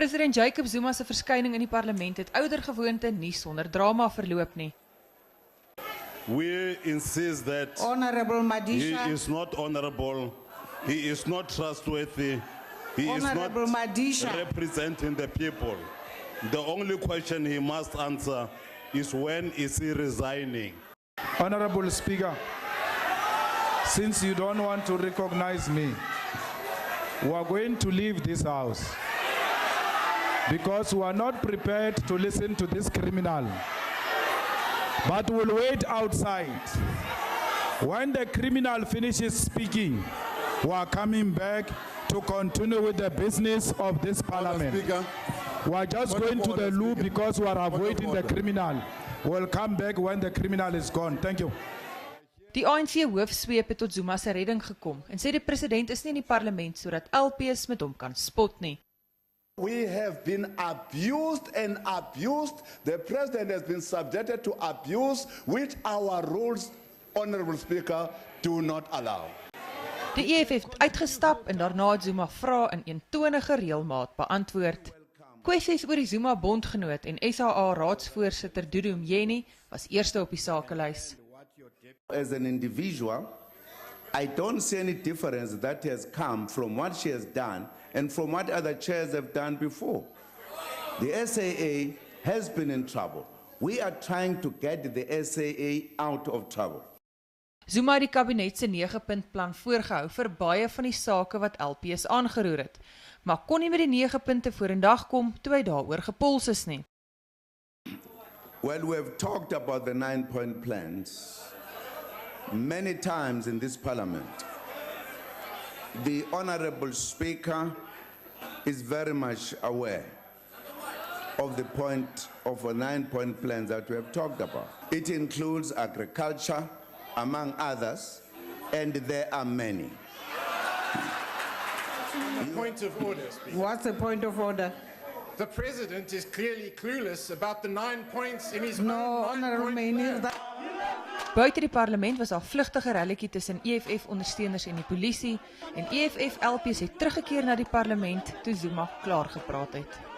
President Jacob Zuma se verskyning in die parlement het oudergewoonte nie sonder drama verloop nie. We insist that Honorable Madisha. he is not honorable, he is not trustworthy, he is not Honorable Madisha. representing the people. The only question he must answer is when is he resigning? Honorable Speaker, since you don't want to recognize me, we are going to leave this house because we are not prepared to listen to this criminal. But we'll wait outside. When the criminal finishes speaking, we are coming back to continue with the business of this parliament. We are just going to the loo because we are avoiding the criminal. We'll come back when the criminal is gone. Thank you. Die ANC hoofsweep het tot Zuma se redding gekom en sê die president is nie in die parlement sodat LPs met hom kan spot nie. We have been abused and abused. The president has been subjected to abuse which our rules, Honorable Speaker, do not allow. Die EFF het uitgestap en daarna het Zuma vrae in eentonige reëlmaat beantwoord. Kwessies oor die Zuma bondgenoot en SAA raadsvoorsitter Dudu Mjeni was eerste op die sakelys. As an individual, I don't see any difference that has come from what she has done and from what other chairs have done before. The SAA has been in trouble. We are trying to get the SAA out of trouble. Zuma het die kabinet se 9-puntplan voorgehou vir baie van die sake wat LPs aangeroer het, maar kon nie met die 9 punte vorendag kom toe hy daaroor gepols is nie. Well, we have talked about the 9-point plans many times in this parliament. The Honorable Speaker is very much aware of the point of a 9-point plan that we have talked about. It includes agriculture, among others, and there are many. Point of order, Speaker. What's the point of order? The President is clearly clueless about the 9 points in his No, own Honorable 9-point Mani, plan. Buite die parlement was daar vlugtige rallietjie tussen EFF-ondersteuners en die polisie en EFF-LPs het teruggekeer na die parlement toe Zuma klaar gepraat het.